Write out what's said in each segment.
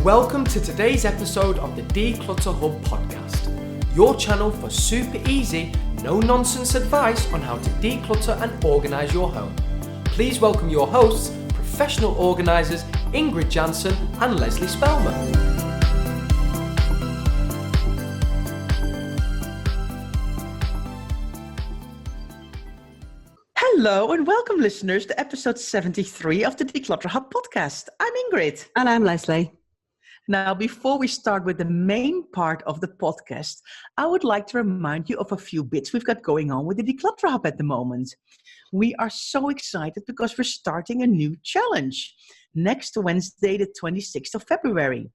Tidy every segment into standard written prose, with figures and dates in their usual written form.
Welcome to today's episode of the Declutter Hub podcast, your channel for super easy, no-nonsense advice on how to declutter and organise your home. Please welcome your hosts, professional organisers Ingrid Jansen and Leslie Spellman. Hello and welcome listeners to episode 73 of the Declutter Hub podcast. I'm Ingrid. And I'm Leslie. Now, before we start with the main part of the podcast, I would like to remind you of a few bits we've got going on with the Declutter Hub at the moment. We are so excited because we're starting a new challenge next Wednesday, the 26th of February.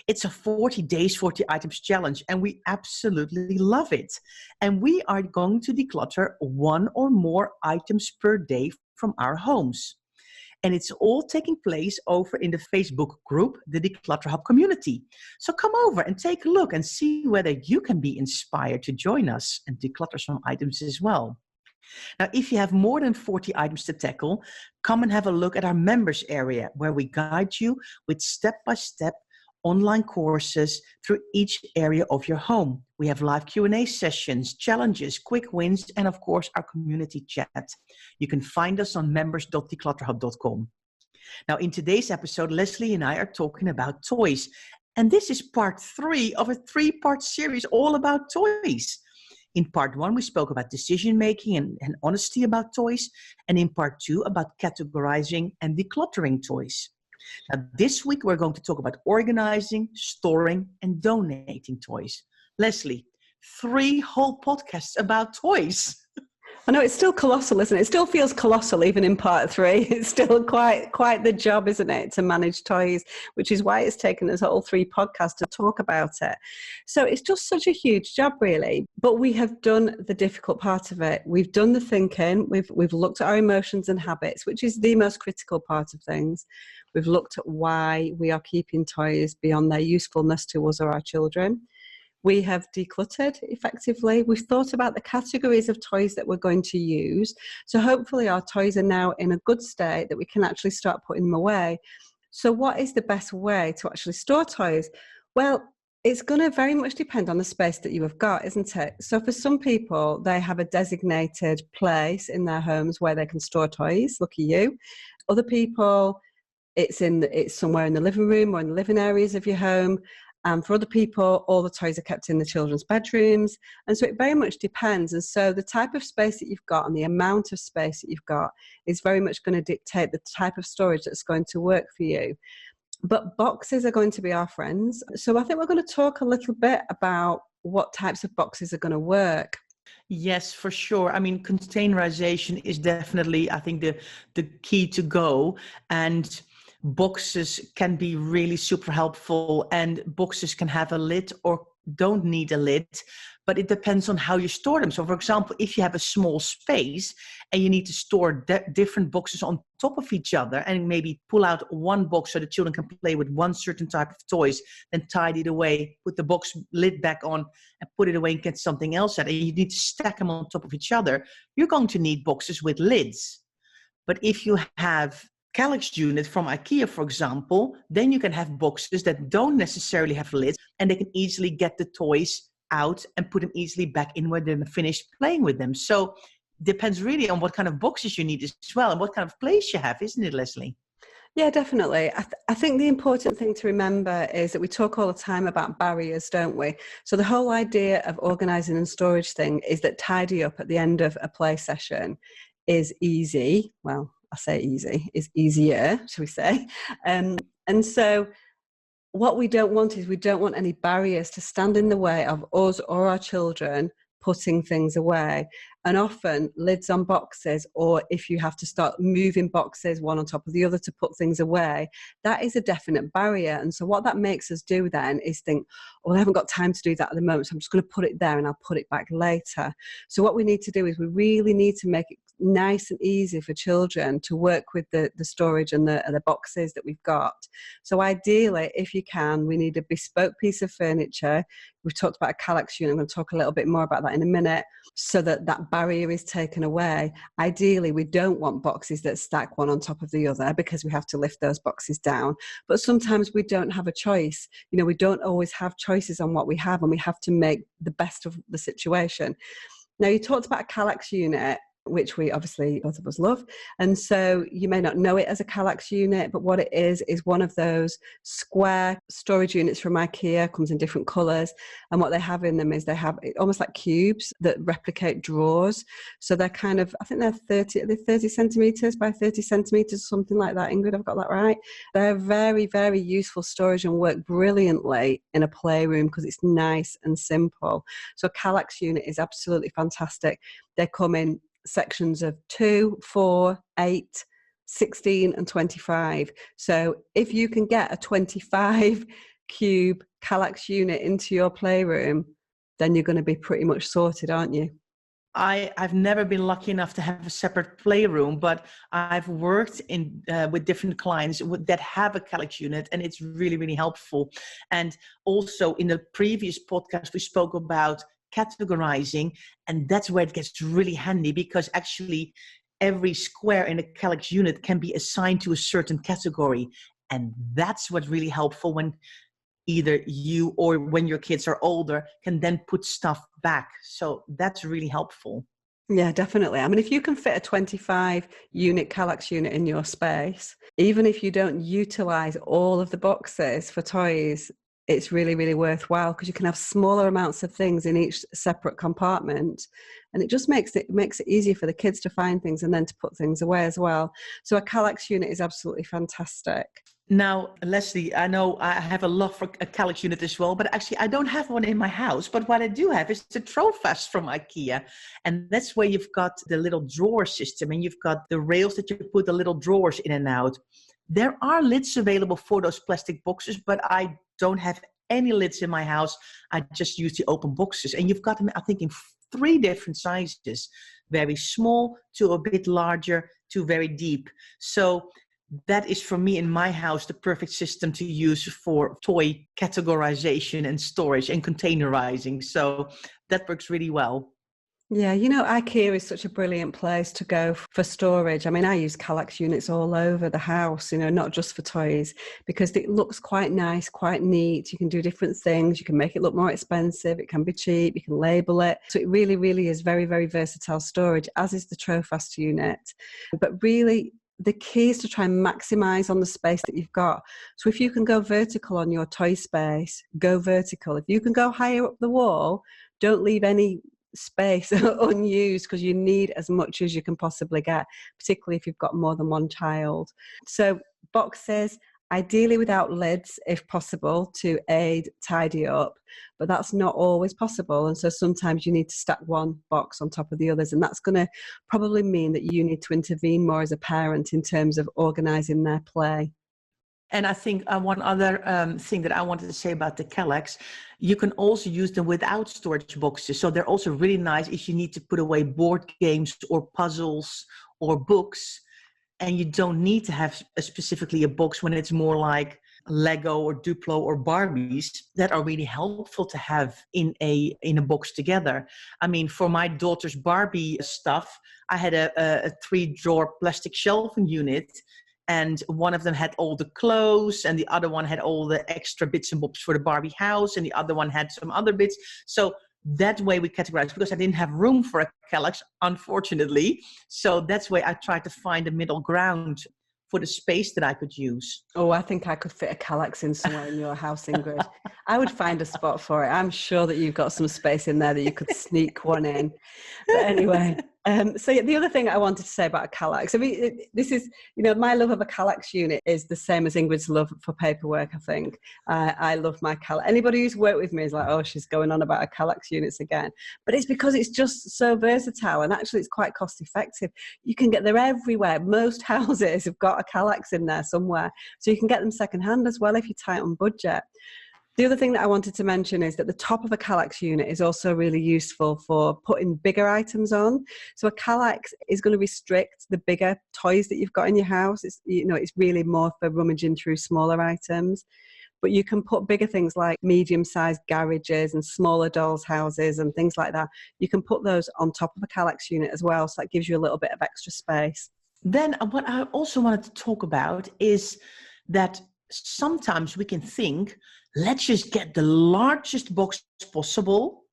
It's a 40 days, 40 items challenge, and we absolutely love it. And we are going to declutter one or more items per day from our homes. And it's all taking place over in the Facebook group, the Declutter Hub community. So come over and take a look and see whether you can be inspired to join us and declutter some items as well. Now, if you have more than 40 items to tackle, come and have a look at our members area where we guide you with step-by-step online courses through each area of your home. We have live Q&A sessions, challenges, quick wins, and of course our community chat. You can find us on members.declutterhub.com. Now in today's episode, Leslie and I are talking about toys. And this is part 3 of a 3-part series all about toys. In part 1, we spoke about decision making and honesty about toys. And in part 2, about categorizing and decluttering toys. Now, this week, we're going to talk about organizing, storing, and donating toys. Leslie, 3 whole podcasts about toys. I know it's still colossal, isn't it? It still feels colossal even in part 3. It's still quite the job, isn't it, to manage toys, which is why it's taken us all 3 podcasts to talk about it. So it's just such a huge job, really. But we have done the difficult part of it. We've done the thinking. We've looked at our emotions and habits, which is the most critical part of things. We've looked at why we are keeping toys beyond their usefulness to us or our children. We have decluttered effectively. We've thought about the categories of toys that we're going to use. So hopefully our toys are now in a good state that we can actually start putting them away. So what is the best way to actually store toys? Well, it's going to very much depend on the space that you have got, isn't it? So for some people, they have a designated place in their homes where they can store toys. Lucky you. Other people, it's somewhere in the living room or in the living areas of your home. And for other people, all the toys are kept in the children's bedrooms. And so it very much depends. And so the type of space that you've got and the amount of space that you've got is very much going to dictate the type of storage that's going to work for you. But boxes are going to be our friends. So I think we're going to talk a little bit about what types of boxes are going to work. Yes, for sure. I mean, containerization is definitely, I think, the key to go. And boxes can be really super helpful, and boxes can have a lid or don't need a lid, but it depends on how you store them. So for example, if you have a small space and you need to store different boxes on top of each other and maybe pull out one box so the children can play with one certain type of toys, then tidy it away, put the box lid back on and put it away and get something else out, and you need to stack them on top of each other, you're going to need boxes with lids. But if you have Calyx unit from IKEA, for example, then you can have boxes that don't necessarily have lids, and they can easily get the toys out and put them easily back in where they're finished playing with them. So it depends really on what kind of boxes you need as well and what kind of place you have, isn't it, Leslie? Yeah, definitely. I think the important thing to remember is that we talk all the time about barriers, don't we? So the whole idea of organising and storage thing is that tidy up at the end of a play session is easy. Well, I say easy, is easier, shall we say. And so what we don't want is we don't want any barriers to stand in the way of us or our children putting things away. And often lids on boxes, or if you have to start moving boxes one on top of the other to put things away, that is a definite barrier. And so what that makes us do then is think, oh, I haven't got time to do that at the moment, so I'm just going to put it there and I'll put it back later. So what we need to do is we really need to make it nice and easy for children to work with the storage and the boxes that we've got. So ideally, if you can, we need a bespoke piece of furniture. We've talked about a Calyx unit. I'm going to talk a little bit more about that in a minute, so that that barrier is taken away. Ideally, we don't want boxes that stack one on top of the other, because we have to lift those boxes down. But sometimes we don't have a choice. You know, we don't always have choices on what we have, and we have to make the best of the situation. Now, you talked about a Calyx unit, which we obviously both of us love. And so you may not know it as a Calyx unit, but what it is one of those square storage units from IKEA, comes in different colours. And what they have in them is they have almost like cubes that replicate drawers. So they're kind of, I think they're 30 centimetres by 30 centimetres, something like that. Ingrid, I've got that right? They're very, very useful storage and work brilliantly in a playroom because it's nice and simple. So a Calyx unit is absolutely fantastic. They come in sections of 2, 4, 8, 16 and 25. So if you can get a 25 cube Calyx unit into your playroom, then you're going to be pretty much sorted, aren't you? I've never been lucky enough to have a separate playroom, but I've worked in with different clients that have a Calyx unit, and it's really, really helpful. And also in the previous podcast, we spoke about categorizing, and that's where it gets really handy, because actually every square in a Calyx unit can be assigned to a certain category, and that's what's really helpful when either you or when your kids are older can then put stuff back. So that's really helpful. Yeah, definitely. I mean, if you can fit a 25 unit Calyx unit in your space, even if you don't utilize all of the boxes for toys, it's really, really worthwhile, because you can have smaller amounts of things in each separate compartment, and it just makes it easier for the kids to find things and then to put things away as well. So a Calyx unit is absolutely fantastic. Now, Leslie, I know I have a love for a Calyx unit as well, but actually I don't have one in my house. But what I do have is the Trofast from IKEA. And that's where you've got the little drawer system, and you've got the rails that you put the little drawers in and out. There are lids available for those plastic boxes, but I don't have any lids in my house. I just use the open boxes. And you've got them, I think, in 3 different sizes. Very small to a bit larger to very deep. So that is, for me in my house, the perfect system to use for toy categorization and storage and containerizing. So that works really well. Yeah, you know, IKEA is such a brilliant place to go for storage. I mean, I use Calyx units all over the house, you know, not just for toys, because it looks quite nice, quite neat. You can do different things. You can make it look more expensive. It can be cheap. You can label it. So it really, really is very, very versatile storage, as is the Trofast unit. But really, the key is to try and maximize on the space that you've got. So if you can go vertical on your toy space, go vertical. If you can go higher up the wall, don't leave any space unused, because you need as much as you can possibly get, particularly if you've got more than one child. So boxes, ideally without lids if possible, to aid tidy up, but that's not always possible, and so sometimes you need to stack one box on top of the others, and that's going to probably mean that you need to intervene more as a parent in terms of organizing their play. And I think one other thing that I wanted to say about the Calyx, you can also use them without storage boxes. So they're also really nice if you need to put away board games or puzzles or books, and you don't need to have specifically a box when it's more like Lego or Duplo or Barbies that are really helpful to have in a box together. I mean, for my daughter's Barbie stuff, I had a 3-drawer plastic shelving unit. And one of them had all the clothes, and the other one had all the extra bits and bobs for the Barbie house, and the other one had some other bits. So that way we categorized, because I didn't have room for a Calyx, unfortunately. So that's why I tried to find a middle ground for the space that I could use. Oh, I think I could fit a Calyx in somewhere in your house, Ingrid. I would find a spot for it. I'm sure that you've got some space in there that you could sneak one in. But anyway, so yeah, the other thing I wanted to say about a Calyx, I mean, this is, you know, my love of a Calyx unit is the same as Ingrid's love for paperwork, I think. I love my Calyx. Anybody who's worked with me is like, oh, she's going on about her Calyx units again. But it's because it's just so versatile, and actually it's quite cost effective. You can get them everywhere. Most houses have got a Calyx in there somewhere. So you can get them secondhand as well if you're tight on budget. The other thing that I wanted to mention is that the top of a Calyx unit is also really useful for putting bigger items on. So a Calyx is going to restrict the bigger toys that you've got in your house. It's, it's really more for rummaging through smaller items. But you can put bigger things like medium-sized garages and smaller dolls' houses and things like that. You can put those on top of a Calyx unit as well. So that gives you a little bit of extra space. Then what I also wanted to talk about is that sometimes we can think, let's just get the largest box possible.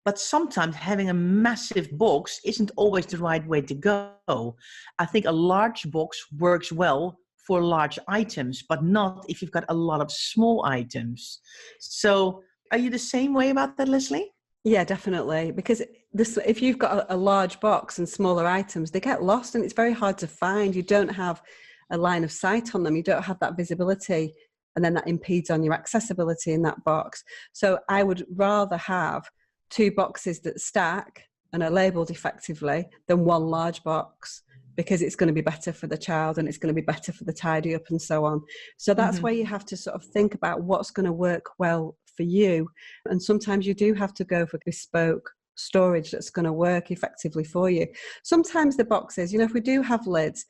But sometimes having a massive box isn't always the right way to go. I think a large box works well for large items, but not if you've got a lot of small items. So are you the same way about that, Leslie? Yeah, definitely. Because if you've got a large box and smaller items, they get lost and it's very hard to find. You don't have a line of sight on them. You don't have that visibility, and then that impedes on your accessibility in that box. So I would rather have 2 boxes that stack and are labeled effectively than 1 large box, because it's going to be better for the child and it's going to be better for the tidy up and so on. So that's where you have to sort of think about what's going to work well for you. And sometimes you do have to go for bespoke storage that's going to work effectively for you. Sometimes the boxes, if we do have lids,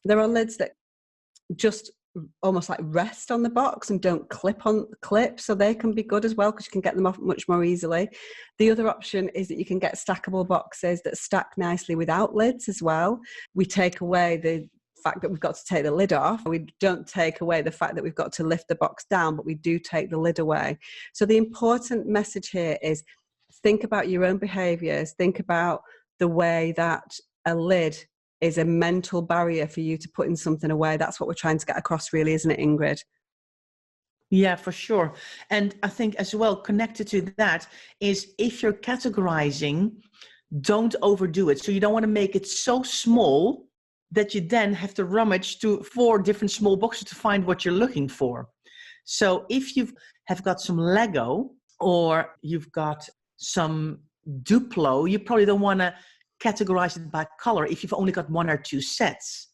there are lids that just almost like rest on the box and don't clip, so they can be good as well because you can get them off much more easily. The other option is that you can get stackable boxes that stack nicely without lids as well. We take away the fact that we've got to take the lid off. We don't take away the fact that we've got to lift the box down, but we do take the lid away. So the important message here is think about your own behaviours, think about the way that a lid is a mental barrier for you to putting something away. That's what we're trying to get across, really, isn't it, Ingrid? Yeah, for sure. And I think as well, connected to that is if you're categorizing, don't overdo it. So you don't want to make it so small that you then have to rummage to 4 different small boxes to find what you're looking for. So if you have got some Lego or you've got some Duplo, you probably don't want to categorize it by color if you've only got 1 or 2 sets.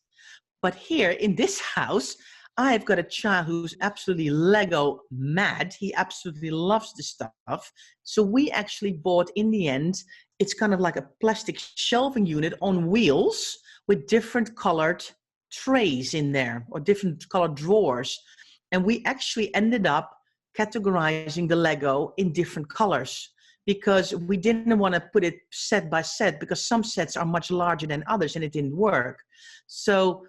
But here in this house, I've got a child who's absolutely Lego mad. He absolutely loves the stuff. So we actually bought, in the end, it's kind of like a plastic shelving unit on wheels with different colored trays in there or different colored drawers. And we actually ended up categorizing the Lego in different colors, because we didn't want to put it set by set, because some sets are much larger than others and it didn't work. So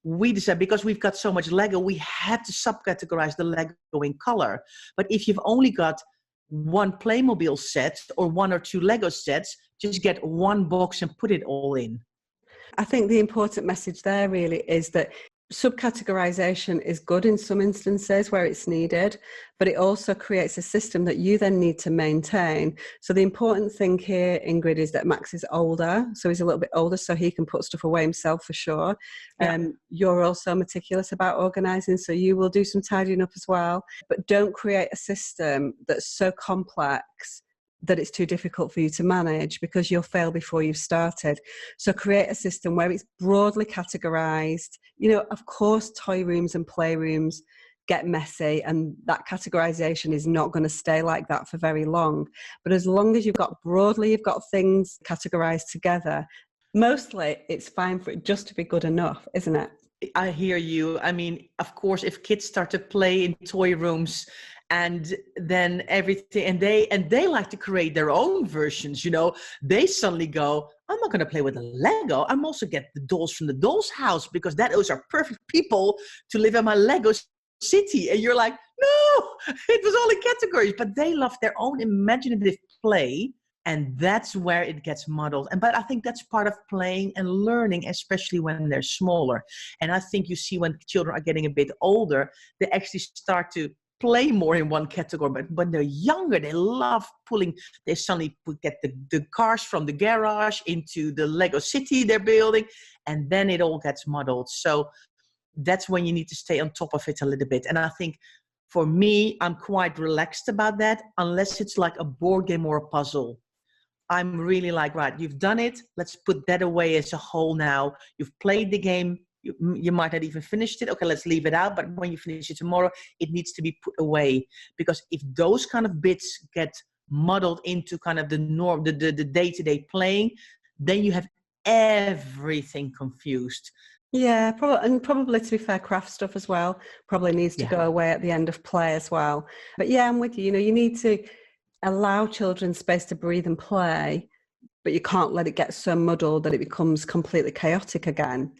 we decided, because we've got so much Lego, we had to subcategorize the Lego in color. But if you've only got 1 Playmobil set or 1 or 2 Lego sets, just get 1 box and put it all in. I think the important message there really is that subcategorization is good in some instances where it's needed, but it also creates a system that you then need to maintain. So the important thing here, Ingrid, is that Max is older, so he's a little bit older, so he can put stuff away himself for sure. Yeah. You're also meticulous about organising, so you will do some tidying up as well, but don't create a system that's so complex that it's too difficult for you to manage, because you'll fail before you've started. So create a system where it's broadly categorized. Of course, toy rooms and playrooms get messy, and that categorization is not going to stay like that for very long. But as long as you've got things categorized together, mostly it's fine for it just to be good enough, isn't it? I hear you. I mean, of course, if kids start to play in toy rooms and then everything, and they like to create their own versions, they suddenly go, I'm not going to play with the Lego. I'm also get the dolls from the doll's house, because those are perfect people to live in my Lego city. And you're like, no, it was only categories, but they love their own imaginative play. And that's where it gets muddled. But I think that's part of playing and learning, especially when they're smaller. And I think you see when children are getting a bit older, they actually start to play more in one category. But when they're younger, they love pulling. They suddenly get the cars from the garage into the Lego city they're building. And then it all gets muddled. So that's when you need to stay on top of it a little bit. And I think for me, I'm quite relaxed about that, unless it's like a board game or a puzzle. I'm really like, right, you've done it. Let's put that away as a whole now. You've played the game. you might not even finished it. Okay, let's leave it out. But when you finish it tomorrow, it needs to be put away. Because if those kind of bits get muddled into kind of the norm, the day-to-day playing, then you have everything confused. Yeah, probably to be fair, craft stuff as well probably needs to go away at the end of play as well. But yeah, I'm with you. You know, you need to allow children space to breathe and play, but you can't let it get so muddled that it becomes completely chaotic again.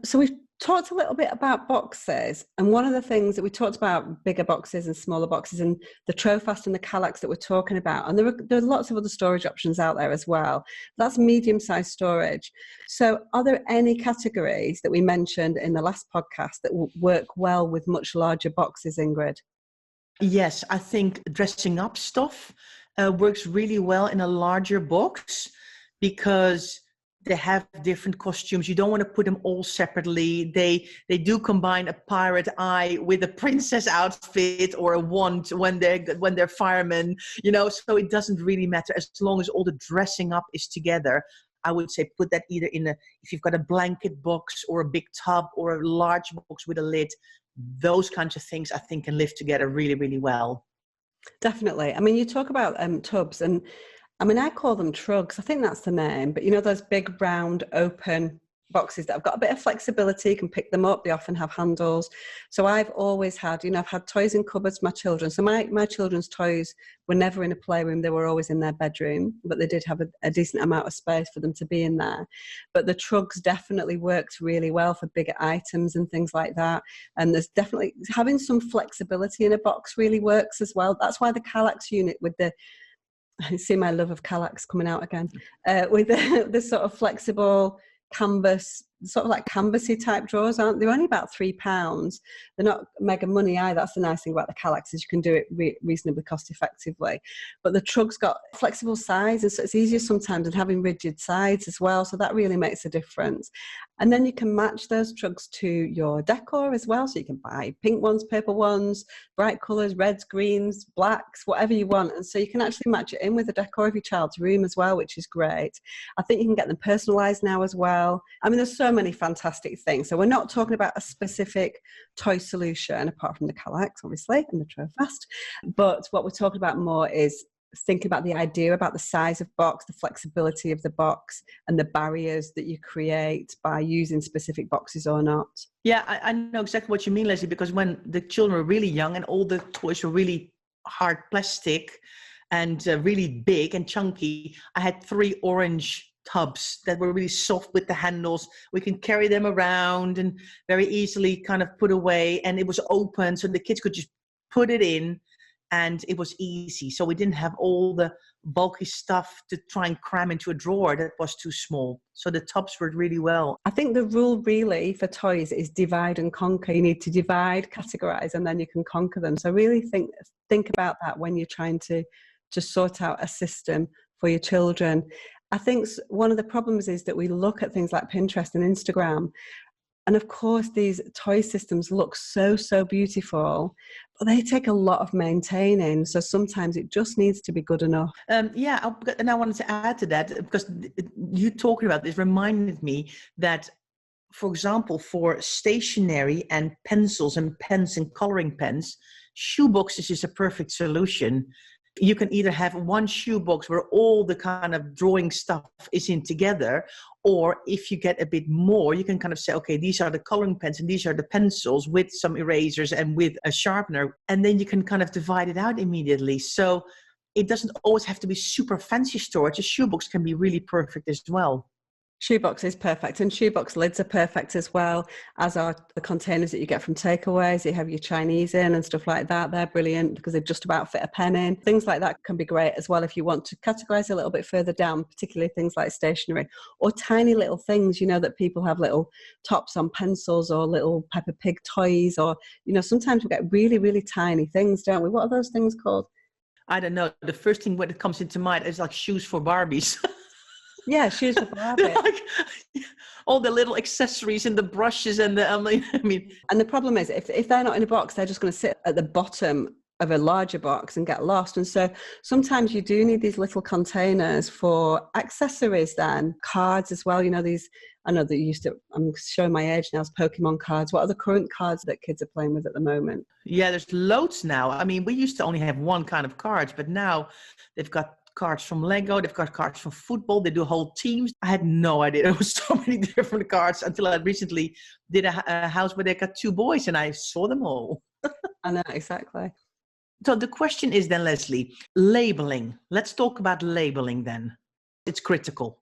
So we've talked a little bit about boxes, and one of the things that we talked about, bigger boxes and smaller boxes, and the Trofast and the Calyx that we're talking about, and there are lots of other storage options out there as well. That's medium-sized storage. So are there any categories that we mentioned in the last podcast that will work well with much larger boxes, Ingrid? Yes, I think dressing up stuff works really well in a larger box, because they have different costumes. You don't want to put them all separately. They do combine a pirate eye with a princess outfit or a wand when they're firemen, you know, so it doesn't really matter as long as all the dressing up is together. I would say put that either if you've got a blanket box or a big tub or a large box with a lid, those kinds of things I think can live together really, really well. Definitely. I mean, you talk about tubs, and I mean, I call them trugs. I think that's the name. But you know, those big, round, open boxes that have got a bit of flexibility, you can pick them up. They often have handles. So I've always had, you know, I've had toys in cupboards for my children. So my children's toys were never in a playroom. They were always in their bedroom, but they did have a decent amount of space for them to be in there. But the trugs definitely worked really well for bigger items and things like that. And there's definitely having some flexibility in a box really works as well. That's why the Calyx unit with the, I see my love of Calyx coming out again, with the sort of flexible canvas, sort of like canvassy type drawers, aren't they? They're only about £3. They're not mega money either. That's the nice thing about the Calyx, is you can do it reasonably cost effectively. But the trug's got flexible sides, and so it's easier sometimes than having rigid sides as well. So that really makes a difference. And then you can match those trugs to your decor as well. So you can buy pink ones, purple ones, bright colours, reds, greens, blacks, whatever you want. And so you can actually match it in with the decor of your child's room as well, which is great. I think you can get them personalised now as well. I mean, there's so many fantastic things. So we're not talking about a specific toy solution apart from the Calyx, obviously, and the Trofast. But what we're talking about more is thinking about the idea about the size of box, the flexibility of the box, and the barriers that you create by using specific boxes or not. Yeah, I know exactly what you mean, Leslie, because when the children were really young and all the toys were really hard plastic and really big and chunky, I had 3 orange tubs that were really soft with the handles. We can carry them around and very easily kind of put away, and it was open so the kids could just put it in. And it was easy. So we didn't have all the bulky stuff to try and cram into a drawer that was too small. So the tubs worked really well. I think the rule really for toys is divide and conquer. You need to divide, categorize, and then you can conquer them. So really think about that when you're trying to sort out a system for your children. I think one of the problems is that we look at things like Pinterest and Instagram, and of course, these toy systems look so, so beautiful, but they take a lot of maintaining. So sometimes it just needs to be good enough. And I wanted to add to that, because you talking about this reminded me that, for example, for stationery and pencils and pens and coloring pens, shoeboxes is a perfect solution. You can either have one shoebox where all the kind of drawing stuff is in together, or if you get a bit more, you can kind of say, okay, these are the coloring pens and these are the pencils with some erasers and with a sharpener. And then you can kind of divide it out immediately. So it doesn't always have to be super fancy storage. A shoebox can be really perfect as well. Shoebox is perfect, and shoebox lids are perfect as well, as are the containers that you get from takeaways. You have your Chinese in and stuff like that. They're brilliant because they just about fit a pen in. Things like that can be great as well if you want to categorize a little bit further down, particularly things like stationery or tiny little things, you know, that people have little tops on pencils or little Peppa Pig toys, or, you know, sometimes we get really, really tiny things, don't we? What are those things called? I don't know. The first thing that comes into mind is like shoes for Barbies. Yeah, shoes for Barbie. Like, all the little accessories and the brushes and the, I mean. And the problem is, if they're not in a box, they're just going to sit at the bottom of a larger box and get lost. And so sometimes you do need these little containers for accessories, then cards as well. You know, these, I know that you used to, I'm showing my age now, it's Pokemon cards. What are the current cards that kids are playing with at the moment? Yeah, there's loads now. I mean, we used to only have one kind of cards, but now they've got cards from Lego, they've got cards from football, they do whole teams. I had no idea there was so many different cards until I recently did a house where they got 2 boys and I saw them all. I know, exactly. So the question is then, Leslie, labeling. Let's talk about labeling then. It's critical.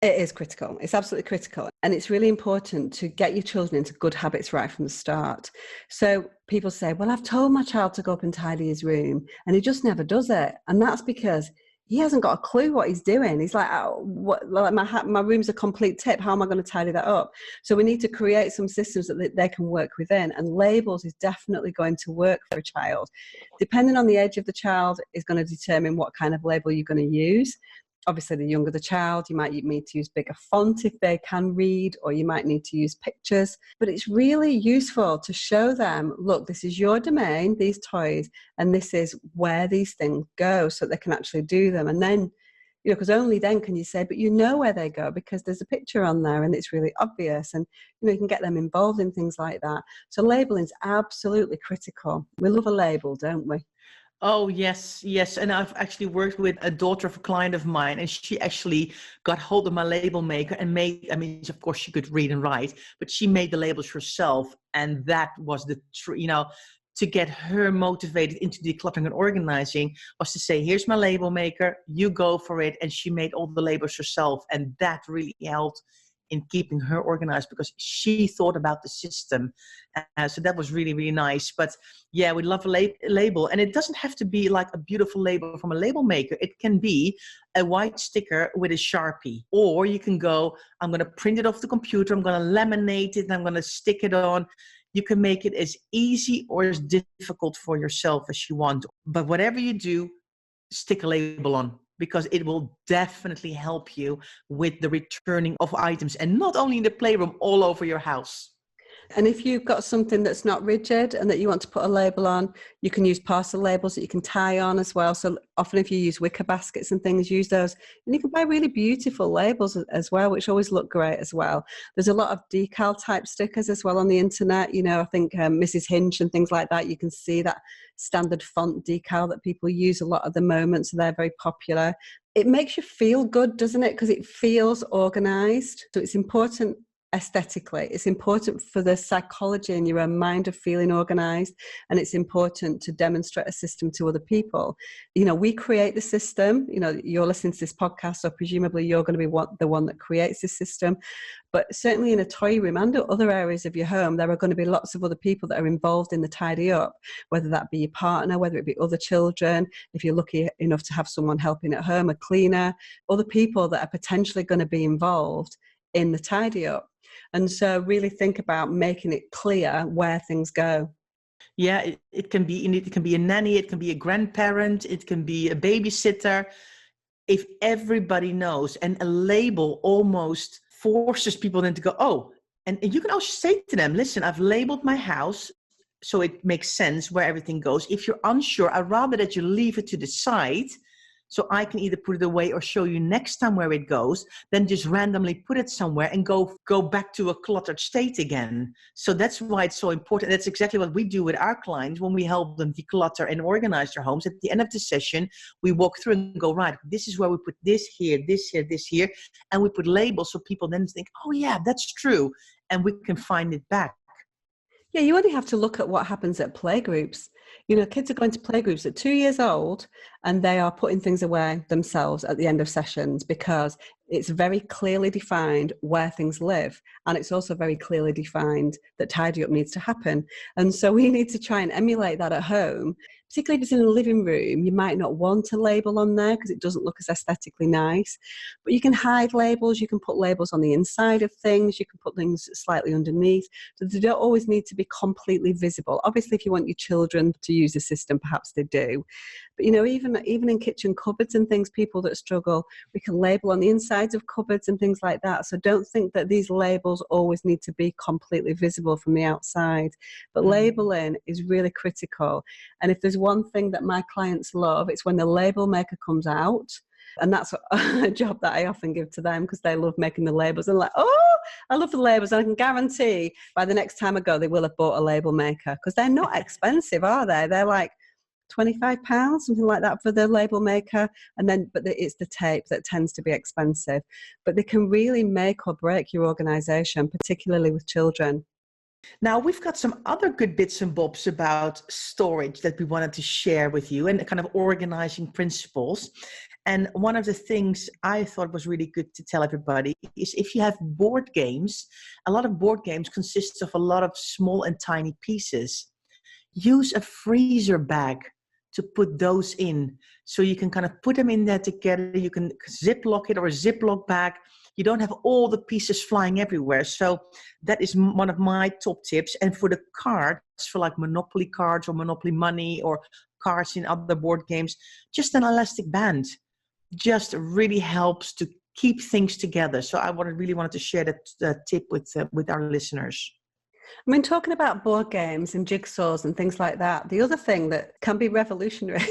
It is critical. It's absolutely critical. And it's really important to get your children into good habits right from the start. So people say, well, I've told my child to go up and tidy his room and he just never does it. And that's because he hasn't got a clue what he's doing. He's like, oh, like my room's a complete tip. How am I going to tidy that up? So we need to create some systems that they can work within. And labels is definitely going to work for a child. Depending on the age of the child is going to determine what kind of label you're going to use. Obviously, the younger the child, you might need to use bigger font if they can read, or you might need to use pictures. But it's really useful to show them, look, this is your domain, these toys, and this is where these things go so they can actually do them. And then, you know, because only then can you say, but you know where they go because there's a picture on there and it's really obvious. And, you know, you can get them involved in things like that. So labeling is absolutely critical. We love a label, don't we? Oh, yes. And I've actually worked with a daughter of a client of mine, and she actually got hold of my label maker and made, I mean, of course she could read and write, but she made the labels herself. And that was to get her motivated into decluttering and organizing was to say, here's my label maker, you go for it. And she made all the labels herself. And that really helped in keeping her organized because she thought about the system. So that was really, really nice. But yeah, we love a label. And it doesn't have to be like a beautiful label from a label maker. It can be a white sticker with a Sharpie. Or you can go, I'm going to print it off the computer, I'm going to laminate it, and I'm going to stick it on. You can make it as easy or as difficult for yourself as you want. But whatever you do, stick a label on, because it will definitely help you with the returning of items, and not only in the playroom, all over your house. And if you've got something that's not rigid and that you want to put a label on, you can use parcel labels that you can tie on as well. So often if you use wicker baskets and things, use those. And you can buy really beautiful labels as well, which always look great as well. There's a lot of decal type stickers as well on the internet. You know, I think Mrs. Hinch and things like that, you can see that standard font decal that people use a lot at the moment. So they're very popular. It makes you feel good, doesn't it? Because it feels organized. So it's important aesthetically. It's important for the psychology in your own mind of feeling organized, and it's important to demonstrate a system to other people. You know, we create the system. You know, you're listening to this podcast, so presumably you're going to be the one that creates this system. But certainly in a toy room and other areas of your home, there are going to be lots of other people that are involved in the tidy up, whether that be your partner, whether it be other children, if you're lucky enough to have someone helping at home, a cleaner, other people that are potentially going to be involved in the tidy up. And so really think about making it clear where things go. Yeah, it can be a nanny, it can be a grandparent, it can be a babysitter. If everybody knows, and a label almost forces people then to go, oh, and you can also say to them, listen, I've labeled my house, so it makes sense where everything goes. If you're unsure, I'd rather that you leave it to the side, so I can either put it away or show you next time where it goes, then just randomly put it somewhere and go back to a cluttered state again. So that's why it's so important. That's exactly what we do with our clients when we help them declutter and organize their homes. At the end of the session, we walk through and go, right, this is where we put this here, this here, this here. And we put labels so people then think, oh yeah, that's true. And we can find it back. Yeah, you only have to look at what happens at playgroups. You know, kids are going to playgroups at 2 years old and they are putting things away themselves at the end of sessions because it's very clearly defined where things live. And it's also very clearly defined that tidy up needs to happen. And so we need to try and emulate that at home. Particularly if it's in a living room, you might not want a label on there because it doesn't look as aesthetically nice. But you can hide labels, you can put labels on the inside of things, you can put things slightly underneath. So they don't always need to be completely visible. Obviously, if you want your children to use the system, perhaps they do. But, even in kitchen cupboards and things, people that struggle, we can label on the insides of cupboards and things like that. So don't think that these labels always need to be completely visible from the outside. But labeling is really critical. And if there's one thing that my clients love, it's when the label maker comes out. And that's a job that I often give to them, because they love making the labels. And like, oh, I love the labels. And I can guarantee by the next time I go, they will have bought a label maker, because they're not expensive, are they? They're like £25, something like that, for the label maker. But it's the tape that tends to be expensive. But they can really make or break your organization, particularly with children. Now, we've got some other good bits and bobs about storage that we wanted to share with you, and kind of organizing principles. And one of the things I thought was really good to tell everybody is, if you have board games, a lot of board games consist of a lot of small and tiny pieces. Use a freezer bag to put those in. So you can kind of put them in there together. You can Ziploc it, or a Ziploc bag. You don't have all the pieces flying everywhere. So that is one of my top tips. And for the cards, for like Monopoly cards or Monopoly Money or cards in other board games, just an elastic band just really helps to keep things together. So I really wanted to share that tip with our listeners. I mean, talking about board games and jigsaws and things like that, the other thing that can be revolutionary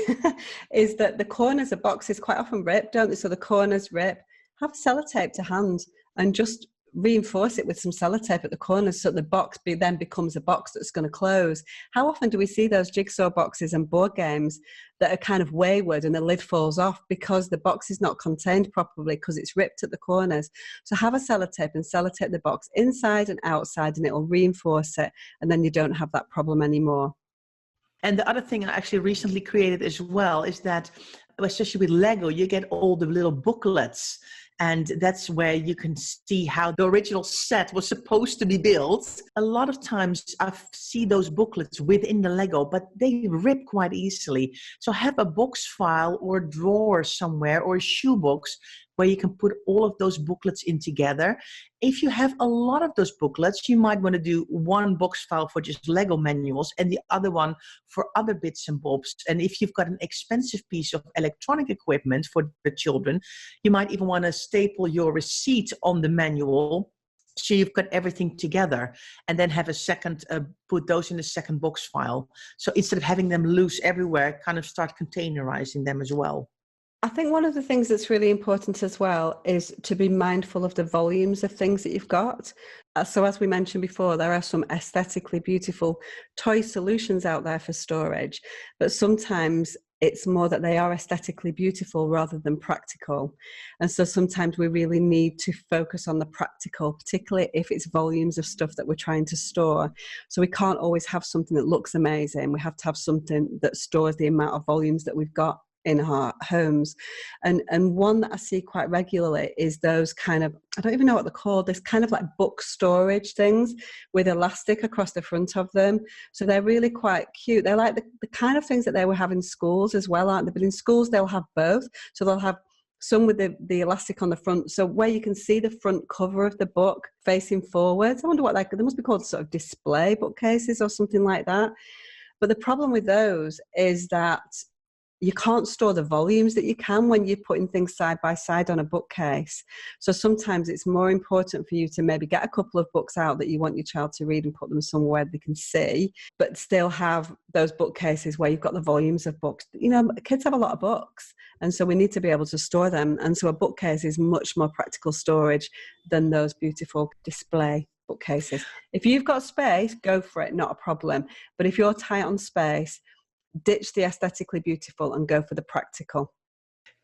is that the corners of boxes quite often rip, don't they? So the corners rip. Have sellotape to hand and just reinforce it with some sellotape at the corners, so the box then becomes a box that's going to close. How often do we see those jigsaw boxes and board games that are kind of wayward and the lid falls off because the box is not contained properly, because it's ripped at the corners? So have a sellotape and sellotape the box inside and outside, and it will reinforce it, and then you don't have that problem anymore. And the other thing I actually recently created as well is that, especially with Lego, you get all the little booklets. And that's where you can see how the original set was supposed to be built. A lot of times I see those booklets within the Lego, but they rip quite easily. So have a box file or a drawer somewhere, or a shoebox where you can put all of those booklets in together. If you have a lot of those booklets, you might want to do one box file for just Lego manuals and the other one for other bits and bobs. And if you've got an expensive piece of electronic equipment for the children, you might even want to staple your receipt on the manual, so you've got everything together, and then have a second, put those in a second box file. So instead of having them loose everywhere, kind of start containerizing them as well. I think one of the things that's really important as well is to be mindful of the volumes of things that you've got. So as we mentioned before, there are some aesthetically beautiful toy solutions out there for storage, but sometimes it's more that they are aesthetically beautiful rather than practical. And so sometimes we really need to focus on the practical, particularly if it's volumes of stuff that we're trying to store. So we can't always have something that looks amazing. We have to have something that stores the amount of volumes that we've got in our homes. And one that I see quite regularly is those kind of, I don't even know what they're called, this kind of like book storage things with elastic across the front of them. So they're really quite cute. They're like the kind of things that they will have in schools as well, aren't they? But in schools they'll have both. So they'll have some with the elastic on the front, so where you can see the front cover of the book facing forwards. I wonder what they must be called, sort of display bookcases or something like that. But the problem with those is that you can't store the volumes that you can when you're putting things side by side on a bookcase. So sometimes it's more important for you to maybe get a couple of books out that you want your child to read and put them somewhere they can see, but still have those bookcases where you've got the volumes of books. You know, kids have a lot of books, and so we need to be able to store them. And so a bookcase is much more practical storage than those beautiful display bookcases. If you've got space, go for it, not a problem. But if you're tight on space, ditch the aesthetically beautiful and go for the practical.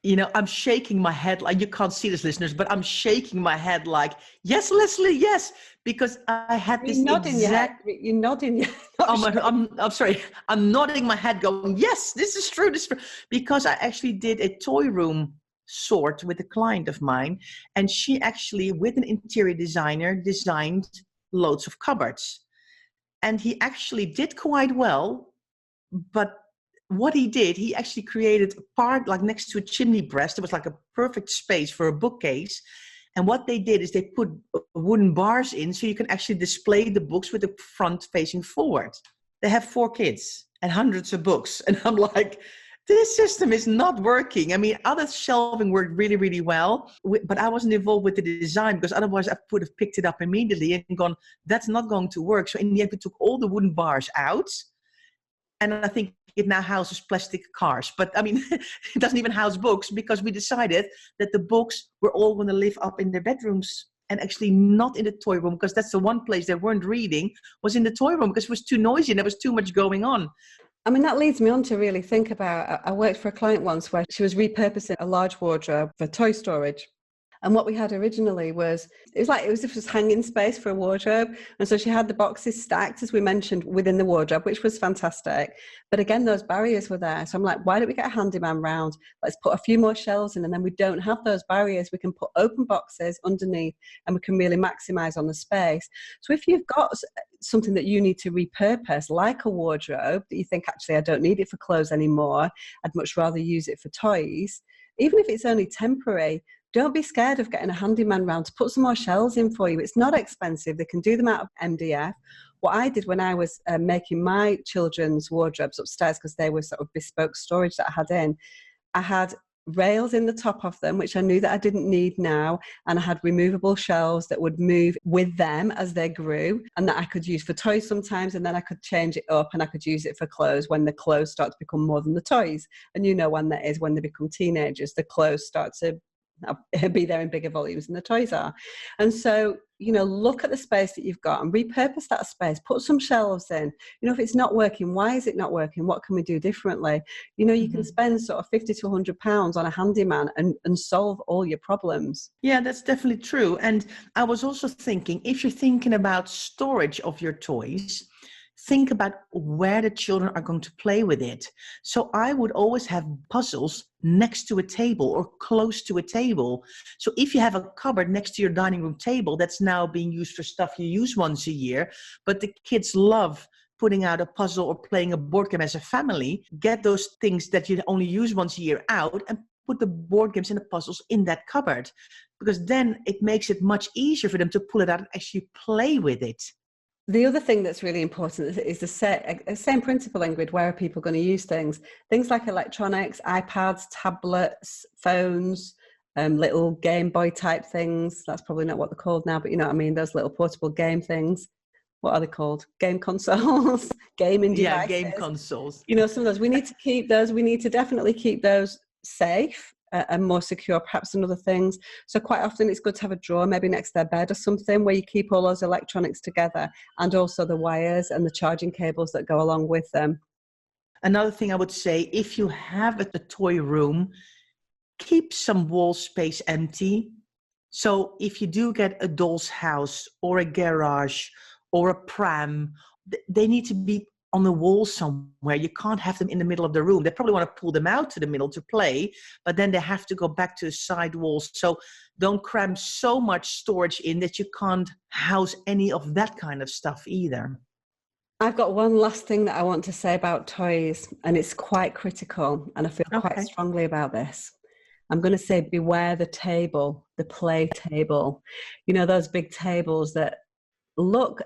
You know, I'm shaking my head, like, you can't see this, listeners, but I'm shaking my head like, yes, Leslie, yes, because I had this exact... You're nodding. I'm sorry. I'm nodding my head going, yes, this is true. This is true. Because I actually did a toy room sort with a client of mine, and she actually, with an interior designer, designed loads of cupboards. And he actually did quite well. But what he did, he actually created a part like next to a chimney breast. It was like a perfect space for a bookcase. And what they did is they put wooden bars in so you can actually display the books with the front facing forward. They have 4 kids and hundreds of books. And I'm like, this system is not working. I mean, other shelving worked really, really well, but I wasn't involved with the design because otherwise I would have picked it up immediately and gone, that's not going to work. So in the end, we took all the wooden bars out. And I think it now houses plastic cars. But I mean, it doesn't even house books because we decided that the books were all going to live up in their bedrooms and actually not in the toy room, because that's the one place they weren't reading, was in the toy room, because it was too noisy and there was too much going on. I mean, that leads me on to really think about, I worked for a client once where she was repurposing a large wardrobe for toy storage. And what we had originally was, it was if it was hanging space for a wardrobe. And so she had the boxes stacked, as we mentioned, within the wardrobe, which was fantastic. But again, those barriers were there. So I'm like, why don't we get a handyman round? Let's put a few more shelves in, and then we don't have those barriers. We can put open boxes underneath and we can really maximize on the space. So if you've got something that you need to repurpose, like a wardrobe, that you think, actually, I don't need it for clothes anymore, I'd much rather use it for toys, even if it's only temporary, don't be scared of getting a handyman round to put some more shelves in for you. It's not expensive. They can do them out of MDF. What I did when I was making my children's wardrobes upstairs, because they were sort of bespoke storage that I had in, I had rails in the top of them, which I knew that I didn't need now. And I had removable shelves that would move with them as they grew, and that I could use for toys sometimes. And then I could change it up and I could use it for clothes when the clothes start to become more than the toys. And you know when that is, when they become teenagers, the clothes start to be there in bigger volumes than the toys are. And so, look at the space that you've got and repurpose that space, put some shelves in. If it's not working, why is it not working? What can we do differently? You can spend sort of £50 to £100 on a handyman and solve all your problems. Yeah, that's definitely true. And I was also thinking, if you're thinking about storage of your toys, think about where the children are going to play with it. So I would always have puzzles next to a table or close to a table. So if you have a cupboard next to your dining room table that's now being used for stuff you use once a year, but the kids love putting out a puzzle or playing a board game as a family, get those things that you only use once a year out and put the board games and the puzzles in that cupboard, because then it makes it much easier for them to pull it out and actually play with it. The other thing that's really important is the same principle, Ingrid. Where are people going to use things? Things like electronics, iPads, tablets, phones, little Game Boy type things. That's probably not what they're called now, but you know what I mean, those little portable game things. What are they called? Game consoles, gaming devices. Yeah, game consoles. Some of those, we need to keep those. We need to definitely keep those safe and more secure, perhaps, than other things. So quite often it's good to have a drawer maybe next to their bed or something where you keep all those electronics together, and also the wires and the charging cables that go along with them. Another thing I would say, if you have a toy room, keep some wall space empty. So if you do get a doll's house or a garage or a pram, they need to be on the wall somewhere. You can't have them in the middle of the room. They probably want to pull them out to the middle to play, but then they have to go back to the side walls. So don't cram so much storage in that you can't house any of that kind of stuff either. I've got one last thing that I want to say about toys, and it's quite critical, and I feel quite strongly about this. I'm going to say beware the table, the play table. Those big tables that look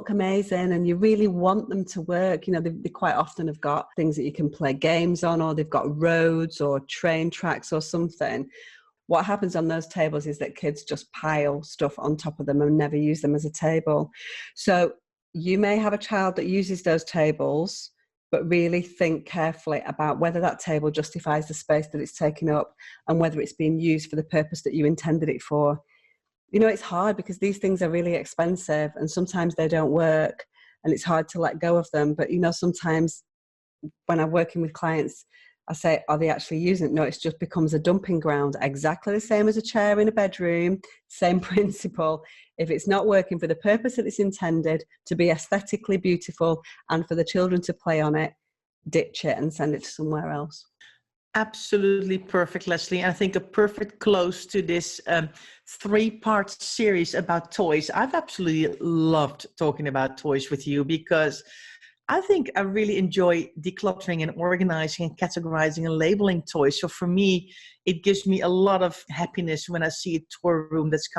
amazing and you really want them to work. They quite often have got things that you can play games on, or they've got roads or train tracks or something. What happens on those tables is that kids just pile stuff on top of them and never use them as a table. So you may have a child that uses those tables, but really think carefully about whether that table justifies the space that it's taking up and whether it's being used for the purpose that you intended it for. It's hard because these things are really expensive and sometimes they don't work and it's hard to let go of them. But, sometimes when I'm working with clients, I say, are they actually using it? No, it just becomes a dumping ground, exactly the same as a chair in a bedroom, same principle. If it's not working for the purpose that it's intended, to be aesthetically beautiful and for the children to play on it, ditch it and send it to somewhere else. Absolutely perfect, Leslie. And I think a perfect close to this 3-part series about toys. I've absolutely loved talking about toys with you because I think I really enjoy decluttering and organizing and categorizing and labeling toys. So for me, it gives me a lot of happiness when I see a toy room that's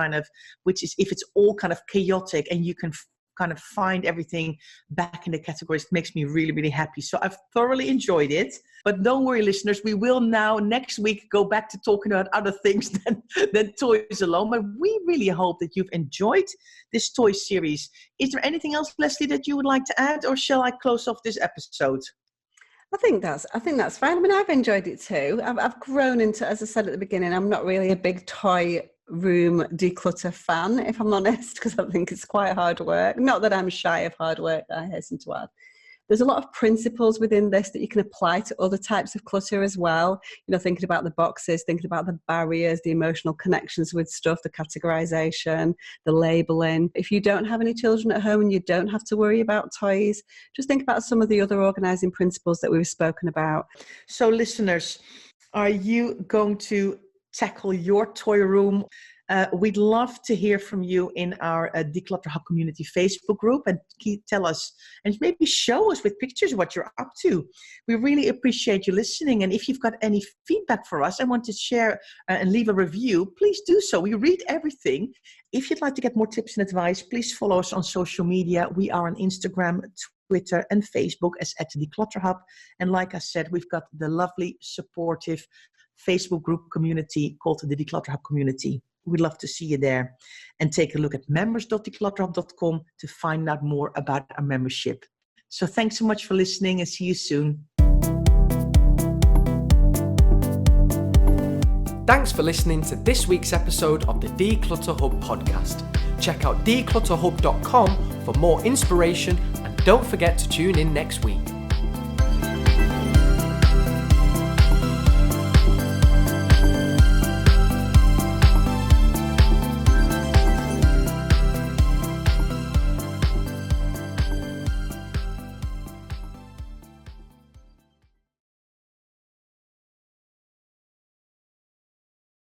which is, if it's all kind of chaotic and you can kind of find everything back in the categories. It makes me really, really happy. So I've thoroughly enjoyed it. But don't worry, listeners, we will now next week go back to talking about other things than toys alone. But we really hope that you've enjoyed this toy series. Is there anything else, Leslie, that you would like to add, or shall I close off this episode? I think that's fine. I mean, I've enjoyed it too. I've grown into, as I said at the beginning, I'm not really a big toy room declutter fan, if I'm honest, because I think it's quite hard work. Not that I'm shy of hard work, I hasten to add. There's a lot of principles within this that you can apply to other types of clutter as well. You know, thinking about the boxes, thinking about the barriers, the emotional connections with stuff, the categorization, the labeling. If you don't have any children at home and you don't have to worry about toys, just think about some of the other organizing principles that we've spoken about. So listeners, are you going to tackle your toy room? We'd love to hear from you in our Declutter Hub Community Facebook group, and tell us and maybe show us with pictures what you're up to. We really appreciate you listening. And if you've got any feedback for us and want to share and leave a review, please do so. We read everything. If you'd like to get more tips and advice, please follow us on social media. We are on Instagram, Twitter and Facebook as @Declutter Hub. And like I said, we've got the lovely, supportive Facebook group community called the Declutter Hub Community. We'd love to see you there. And take a look at members.declutterhub.com to find out more about our membership. So thanks so much for listening, and see you soon. Thanks for listening to this week's episode of the Declutter Hub podcast. Check out declutterhub.com for more inspiration, and don't forget to tune in next week.